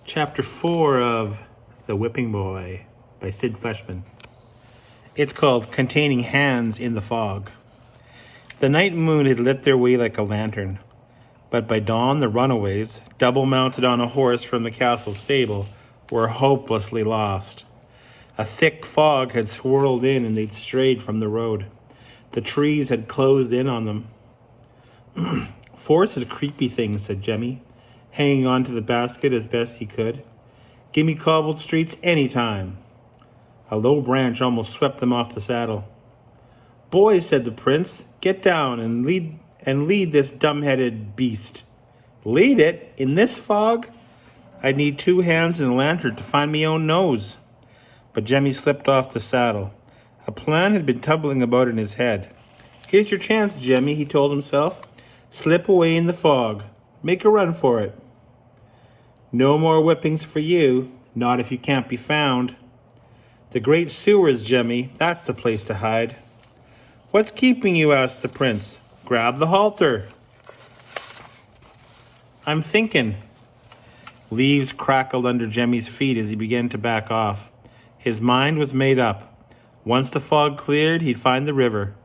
Chapter 4 of The Whipping Boy by Sid Fleshman. It's called Containing Hands in the Fog. The night moon had lit their way like a lantern, but by dawn the runaways, double mounted on a horse from the castle stable, were hopelessly lost. A thick fog had swirled in and they'd strayed from the road. The trees had closed in on them. Force is creepy thing, said Jemmy, hanging on to the basket as best he could. Gimme cobbled streets any time. A low branch almost swept them off the saddle. Boys, said the prince, get down and lead this dumb-headed beast. Lead it? In this fog? I'd need 2 hands and a lantern to find me own nose. But Jemmy slipped off the saddle. A plan had been tumbling about in his head. Here's your chance, Jemmy, he told himself. Slip away in the fog. Make a run for it. No more whippings for you, not if you can't be found. The great sewers, Jemmy, that's the place to hide. What's keeping you? Asked the prince. Grab the halter. I'm thinking. Leaves crackled under Jemmy's feet as he began to back off. His mind was made up. Once the fog cleared, he'd find the river.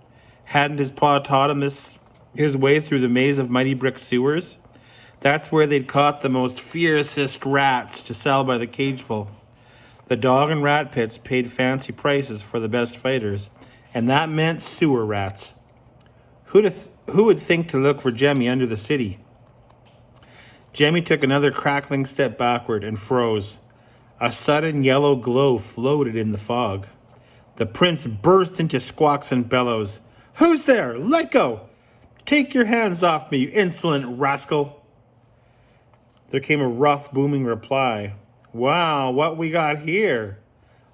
Hadn't his pa taught him his way through the maze of mighty brick sewers? That's where they'd caught the most fiercest rats to sell by the cageful. The dog and rat pits paid fancy prices for the best fighters, and that meant sewer rats. Who would think to look for Jemmy under the city? Jemmy took another crackling step backward and froze. A sudden yellow glow floated in the fog. The prince burst into squawks and bellows. Who's there? Let go! Take your hands off me, you insolent rascal! There came a rough, booming reply. Wow, what we got here?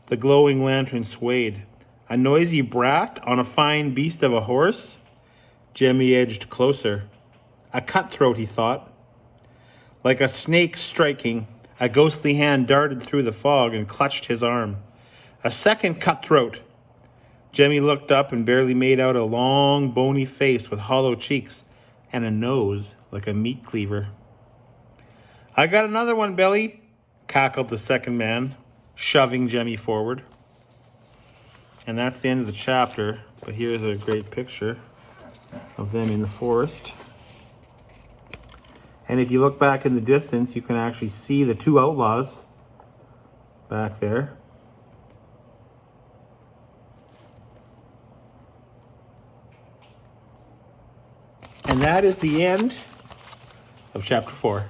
The glowing lantern swayed. A noisy brat on a fine beast of a horse? Jemmy edged closer. A cutthroat, he thought. Like a snake striking, a ghostly hand darted through the fog and clutched his arm. A second cutthroat. Jemmy looked up and barely made out a long, bony face with hollow cheeks and a nose like a meat cleaver. I got another one, Billy, cackled the second man, shoving Jemmy forward. And that's the end of the chapter, but here's a great picture of them in the forest. And if you look back in the distance, you can actually see the 2 outlaws back there. And that is the end of chapter 4.